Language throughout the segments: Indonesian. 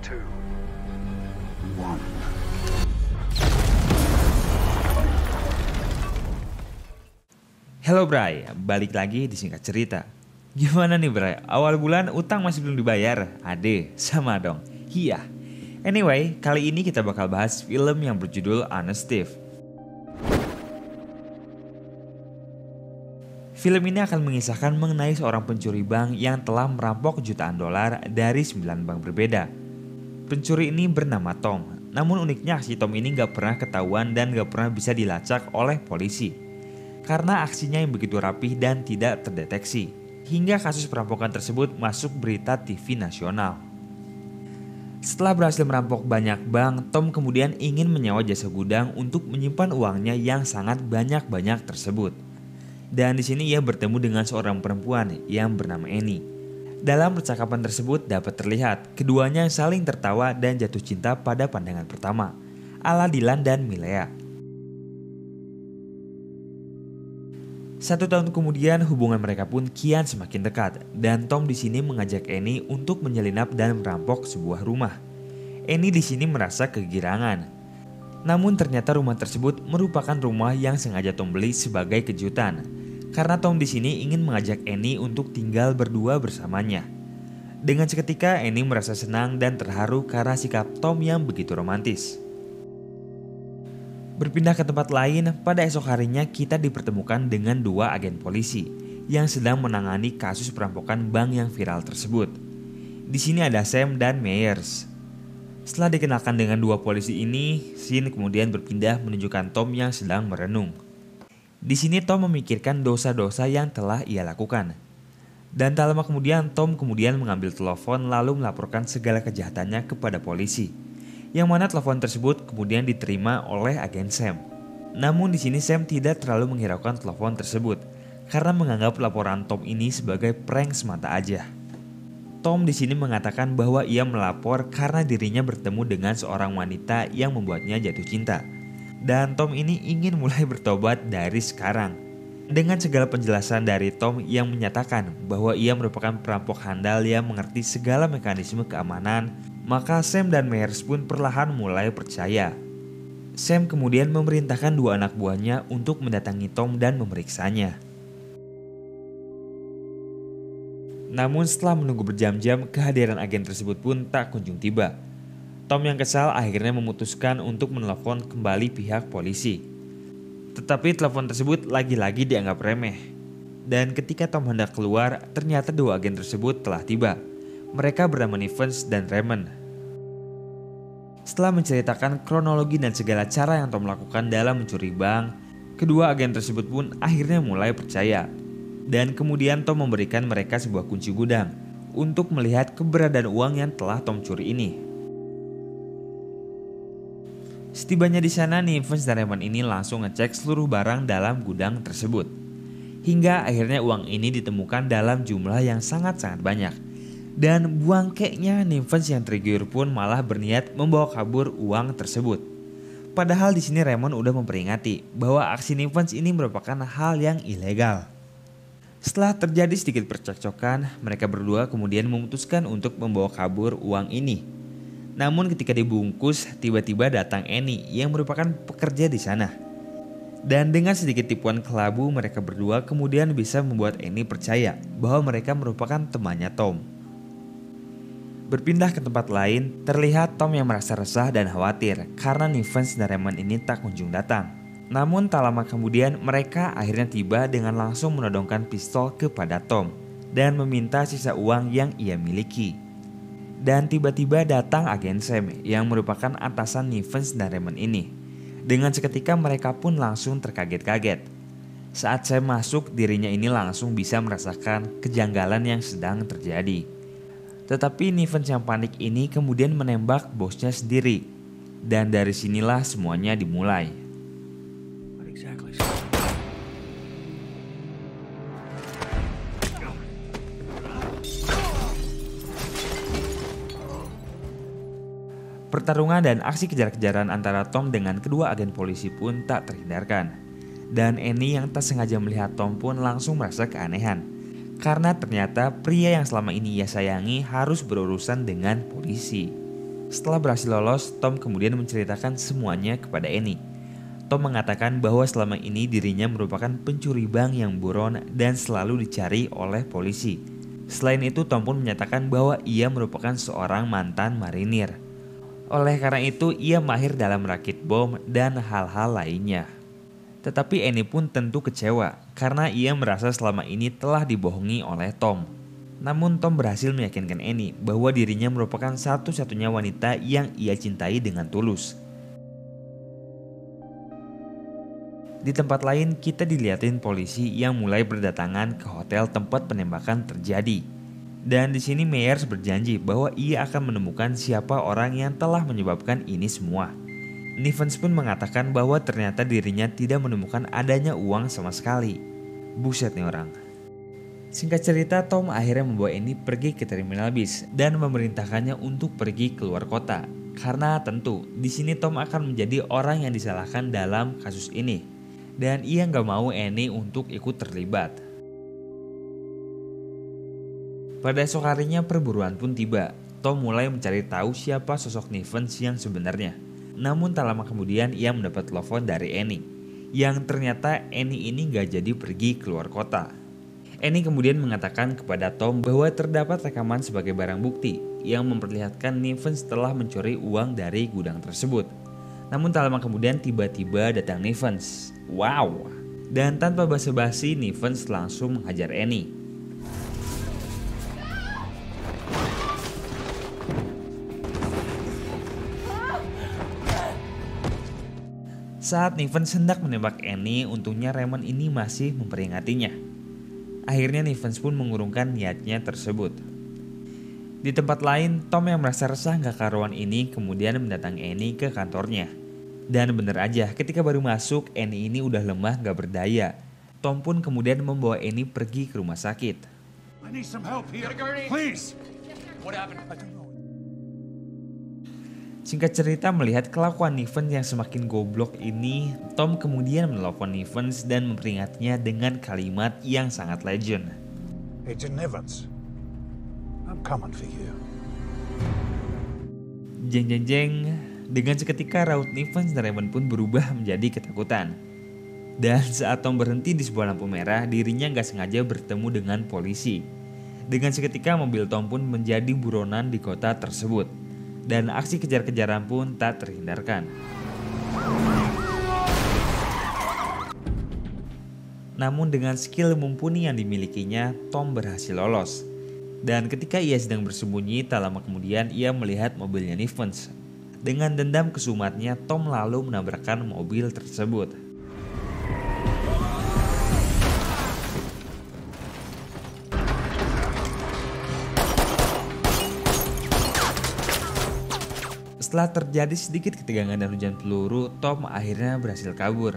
2, 1. Halo Bray, balik lagi di Singkat Cerita. Gimana nih Bray, awal bulan utang masih belum dibayar? Ade, sama dong. Iya. Anyway, kali ini kita bakal bahas film yang berjudul Honest Thief. Film ini akan mengisahkan mengenai seorang pencuri bank yang telah merampok jutaan dolar dari 9 bank berbeda. Pencuri ini bernama Tom, namun uniknya aksi Tom ini gak pernah ketahuan dan gak pernah bisa dilacak oleh polisi. Karena aksinya yang begitu rapih dan tidak terdeteksi, hingga kasus perampokan tersebut masuk berita TV nasional. Setelah berhasil merampok banyak bank, Tom kemudian ingin menyewa jasa gudang untuk menyimpan uangnya yang sangat banyak tersebut. Dan di sini ia bertemu dengan seorang perempuan yang bernama Annie. Dalam percakapan tersebut dapat terlihat keduanya saling tertawa dan jatuh cinta pada pandangan pertama, ala Dylan dan Milea. 1 tahun kemudian hubungan mereka pun kian semakin dekat dan Tom di sini mengajak Annie untuk menyelinap dan merampok sebuah rumah. Annie di sini merasa kegirangan. Namun ternyata rumah tersebut merupakan rumah yang sengaja Tom beli sebagai kejutan. Karena Tom di sini ingin mengajak Annie untuk tinggal berdua bersamanya. Dengan seketika Annie merasa senang dan terharu karena sikap Tom yang begitu romantis. Berpindah ke tempat lain, pada esok harinya kita dipertemukan dengan 2 agen polisi yang sedang menangani kasus perampokan bank yang viral tersebut. Di sini ada Sam dan Myers. Setelah dikenalkan dengan 2 polisi ini, scene kemudian berpindah menunjukkan Tom yang sedang merenung. Di sini Tom memikirkan dosa-dosa yang telah ia lakukan. Dan tak lama kemudian Tom mengambil telepon lalu melaporkan segala kejahatannya kepada polisi. Yang mana telepon tersebut kemudian diterima oleh agen Sam. Namun di sini Sam tidak terlalu menghiraukan telepon tersebut karena menganggap laporan Tom ini sebagai prank semata aja. Tom di sini mengatakan bahwa ia melapor karena dirinya bertemu dengan seorang wanita yang membuatnya jatuh cinta. Dan Tom ini ingin mulai bertobat dari sekarang. Dengan segala penjelasan dari Tom yang menyatakan bahwa ia merupakan perampok handal yang mengerti segala mekanisme keamanan, maka Sam dan Myers pun perlahan mulai percaya. Sam kemudian memerintahkan 2 anak buahnya untuk mendatangi Tom dan memeriksanya. Namun setelah menunggu berjam-jam, kehadiran agen tersebut pun tak kunjung tiba. Tom yang kesal akhirnya memutuskan untuk menelpon kembali pihak polisi. Tetapi telepon tersebut lagi-lagi dianggap remeh. Dan ketika Tom hendak keluar, ternyata 2 agen tersebut telah tiba. Mereka bernama Nivens dan Raymond. Setelah menceritakan kronologi dan segala cara yang Tom lakukan dalam mencuri bank, kedua agen tersebut pun akhirnya mulai percaya. Dan kemudian Tom memberikan mereka sebuah kunci gudang untuk melihat keberadaan uang yang telah Tom curi ini. Setibanya di sana, Nivens dan Raymond ini langsung ngecek seluruh barang dalam gudang tersebut. Hingga akhirnya uang ini ditemukan dalam jumlah yang sangat-sangat banyak. Dan buangkeknya Nivens yang tergiur pun malah berniat membawa kabur uang tersebut. Padahal di sini Raymond udah memperingati bahwa aksi Nivens ini merupakan hal yang ilegal. Setelah terjadi sedikit percekcokan, mereka berdua kemudian memutuskan untuk membawa kabur uang ini. Namun ketika dibungkus, tiba-tiba datang Annie yang merupakan pekerja di sana. Dan dengan sedikit tipuan kelabu, mereka berdua kemudian bisa membuat Annie percaya bahwa mereka merupakan temannya Tom. Berpindah ke tempat lain, terlihat Tom yang merasa resah dan khawatir karena Nivens dan Raymond ini tak kunjung datang. Namun tak lama kemudian mereka akhirnya tiba dengan langsung menodongkan pistol kepada Tom dan meminta sisa uang yang ia miliki. Dan tiba-tiba datang agen Sam yang merupakan atasan Nivens dan Raymond ini. Dengan seketika mereka pun langsung terkaget-kaget. Saat Sam masuk, dirinya ini langsung bisa merasakan kejanggalan yang sedang terjadi. Tetapi Nivens yang panik ini kemudian menembak bosnya sendiri. Dan dari sinilah semuanya dimulai. Pertarungan dan aksi kejar-kejaran antara Tom dengan kedua agen polisi pun tak terhindarkan. Dan Annie yang tak sengaja melihat Tom pun langsung merasa keanehan. Karena ternyata pria yang selama ini ia sayangi harus berurusan dengan polisi. Setelah berhasil lolos, Tom kemudian menceritakan semuanya kepada Annie. Tom mengatakan bahwa selama ini dirinya merupakan pencuri bank yang buron dan selalu dicari oleh polisi. Selain itu, Tom pun menyatakan bahwa ia merupakan seorang mantan marinir. Oleh karena itu, ia mahir dalam merakit bom dan hal-hal lainnya. Tetapi Annie pun tentu kecewa karena ia merasa selama ini telah dibohongi oleh Tom. Namun Tom berhasil meyakinkan Annie bahwa dirinya merupakan satu-satunya wanita yang ia cintai dengan tulus. Di tempat lain, kita dilihatin polisi yang mulai berdatangan ke hotel tempat penembakan terjadi. Dan di sini Myers berjanji bahwa ia akan menemukan siapa orang yang telah menyebabkan ini semua. Nivens pun mengatakan bahwa ternyata dirinya tidak menemukan adanya uang sama sekali. Buset nih orang. Singkat cerita, Tom akhirnya membawa Annie pergi ke terminal bis dan memerintahkannya untuk pergi keluar kota. Karena tentu di sini Tom akan menjadi orang yang disalahkan dalam kasus ini. Dan ia nggak mau Annie untuk ikut terlibat. Pada esok harinya perburuan pun tiba. Tom mulai mencari tahu siapa sosok Nivens yang sebenarnya. Namun tak lama kemudian ia mendapat telepon dari Annie. Yang ternyata Annie ini nggak jadi pergi keluar kota. Annie kemudian mengatakan kepada Tom bahwa terdapat rekaman sebagai barang bukti yang memperlihatkan Nivens telah mencuri uang dari gudang tersebut. Namun tak lama kemudian tiba-tiba datang Nivens. Wow! Dan tanpa basa-basi Nivens langsung menghajar Annie. Saat Nivens hendak menembak Annie, untungnya Raymond ini masih memperingatinya. Akhirnya Nivens pun mengurungkan niatnya tersebut. Di tempat lain, Tom yang merasa resah gak karuan ini kemudian mendatangi Annie ke kantornya. Dan bener aja, ketika baru masuk, Annie ini udah lemah gak berdaya. Tom pun kemudian membawa Annie pergi ke rumah sakit. I need some help here. Please. What happened? I don't know. Singkat cerita, melihat kelakuan Nivens yang semakin goblok ini, Tom kemudian menelpon Nivens dan memperingatnya dengan kalimat yang sangat legend. Agent Nivens, I'm coming for you. Jeng jeng jeng, dengan seketika raut Nivens dan Raymond pun berubah menjadi ketakutan. Dan saat Tom berhenti di sebuah lampu merah, dirinya gak sengaja bertemu dengan polisi. Dengan seketika mobil Tom pun menjadi buronan di kota tersebut. Dan aksi kejar-kejaran pun tak terhindarkan. Namun dengan skill mumpuni yang dimilikinya, Tom berhasil lolos. Dan ketika ia sedang bersembunyi, tak lama kemudian ia melihat mobilnya Nivens. Dengan dendam kesumatnya, Tom lalu menabrakkan mobil tersebut. Setelah terjadi sedikit ketegangan dan hujan peluru, Tom akhirnya berhasil kabur.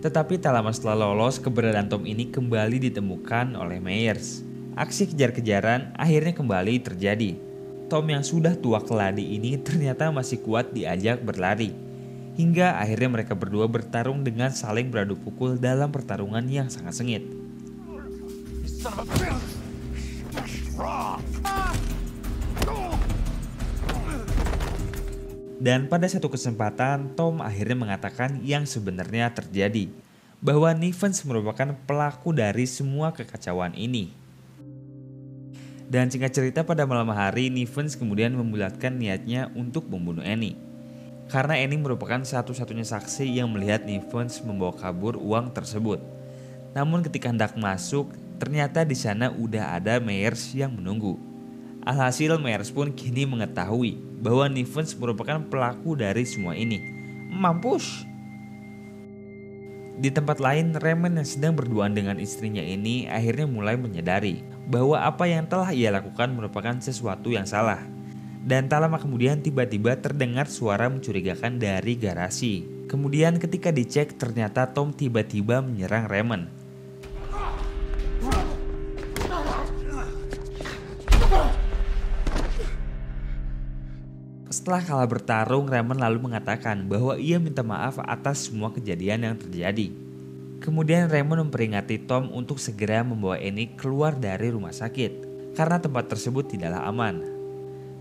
Tetapi tak lama setelah lolos, keberadaan Tom ini kembali ditemukan oleh Myers. Aksi kejar-kejaran akhirnya kembali terjadi. Tom yang sudah tua keladi ini ternyata masih kuat diajak berlari. Hingga akhirnya mereka berdua bertarung dengan saling beradu pukul dalam pertarungan yang sangat sengit. Son of a bitch! Wrong! Dan pada satu kesempatan, Tom akhirnya mengatakan yang sebenarnya terjadi, bahwa Nivens merupakan pelaku dari semua kekacauan ini. Dan singkat cerita, pada malam hari, Nivens kemudian membulatkan niatnya untuk membunuh Annie. Karena Annie merupakan satu-satunya saksi yang melihat Nivens membawa kabur uang tersebut. Namun ketika hendak masuk, ternyata di sana udah ada Myers yang menunggu. Alhasil Myers pun kini mengetahui bahwa Nivens merupakan pelaku dari semua ini. Mampus! Di tempat lain, Raymond yang sedang berduaan dengan istrinya ini akhirnya mulai menyadari bahwa apa yang telah ia lakukan merupakan sesuatu yang salah. Dan tak lama kemudian tiba-tiba terdengar suara mencurigakan dari garasi. Kemudian ketika dicek, ternyata Tom tiba-tiba menyerang Raymond. Setelah kalah bertarung, Raymond lalu mengatakan bahwa ia minta maaf atas semua kejadian yang terjadi. Kemudian Raymond memperingati Tom untuk segera membawa Annie keluar dari rumah sakit, karena tempat tersebut tidaklah aman.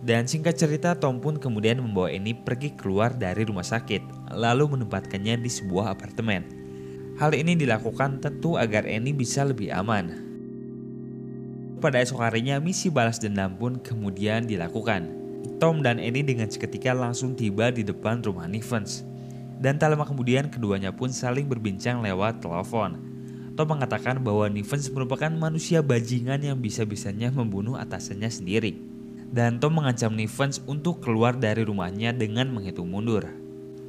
Dan singkat cerita, Tom pun kemudian membawa Annie pergi keluar dari rumah sakit, lalu menempatkannya di sebuah apartemen. Hal ini dilakukan tentu agar Annie bisa lebih aman. Pada esok harinya, misi balas dendam pun kemudian dilakukan. Tom dan Annie dengan seketika langsung tiba di depan rumah Nivens. Dan tak lama kemudian keduanya pun saling berbincang lewat telepon. Tom mengatakan bahwa Nivens merupakan manusia bajingan yang bisa-bisanya membunuh atasannya sendiri. Dan Tom mengancam Nivens untuk keluar dari rumahnya dengan menghitung mundur.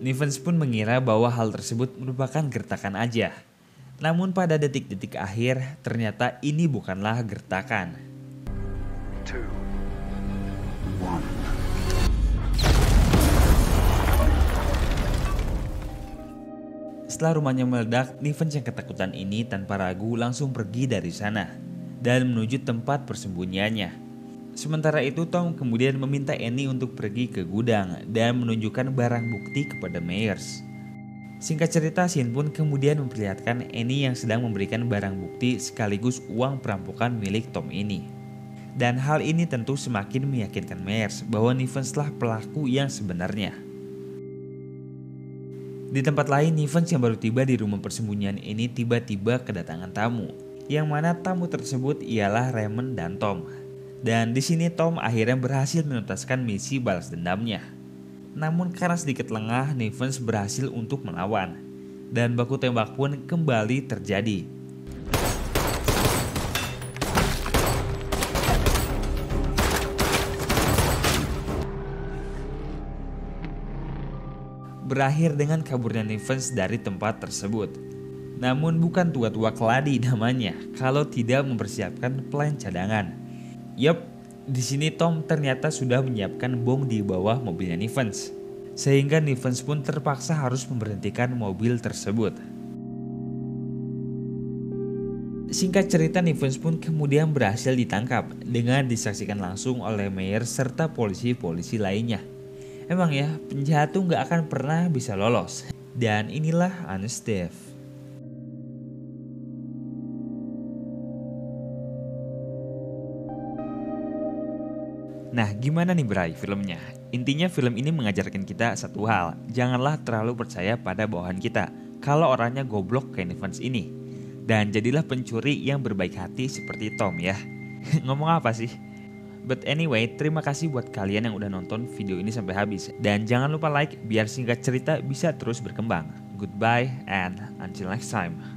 Nivens pun mengira bahwa hal tersebut merupakan gertakan aja. Namun pada detik-detik akhir, ternyata ini bukanlah gertakan. 2, 1. Setelah rumahnya meledak, Nivens yang ketakutan ini tanpa ragu langsung pergi dari sana dan menuju tempat persembunyiannya. Sementara itu, Tom kemudian meminta Annie untuk pergi ke gudang dan menunjukkan barang bukti kepada Myers. Singkat cerita, scene pun kemudian memperlihatkan Annie yang sedang memberikan barang bukti sekaligus uang perampokan milik Tom ini. Dan hal ini tentu semakin meyakinkan Myers bahwa Nivenslah pelaku yang sebenarnya. Di tempat lain, Nivens yang baru tiba di rumah persembunyian ini tiba-tiba kedatangan tamu, yang mana tamu tersebut ialah Raymond dan Tom. Dan di sini Tom akhirnya berhasil menuntaskan misi balas dendamnya. Namun karena sedikit lengah, Nivens berhasil untuk melawan. Dan baku tembak pun kembali terjadi. Berakhir dengan kaburnya Nivens dari tempat tersebut. Namun bukan tua-tua keladi namanya kalau tidak mempersiapkan plan cadangan. Yup, di sini Tom ternyata sudah menyiapkan bom di bawah mobilnya Nivens. Sehingga Nivens pun terpaksa harus memberhentikan mobil tersebut. Singkat cerita, Nivens pun kemudian berhasil ditangkap dengan disaksikan langsung oleh Myers serta polisi-polisi lainnya. Emang ya, penjahat tuh gak akan pernah bisa lolos. Dan inilah Honest Dave. Nah, gimana nih Bray filmnya? Intinya film ini mengajarkan kita satu hal, janganlah terlalu percaya pada bawahan kita kalau orangnya goblok kayak Nivens ini. Dan jadilah pencuri yang berbaik hati seperti Tom ya. Ngomong apa sih? But anyway, terima kasih buat kalian yang udah nonton video ini sampai habis. Dan jangan lupa like biar singkat cerita bisa terus berkembang. Goodbye and until next time.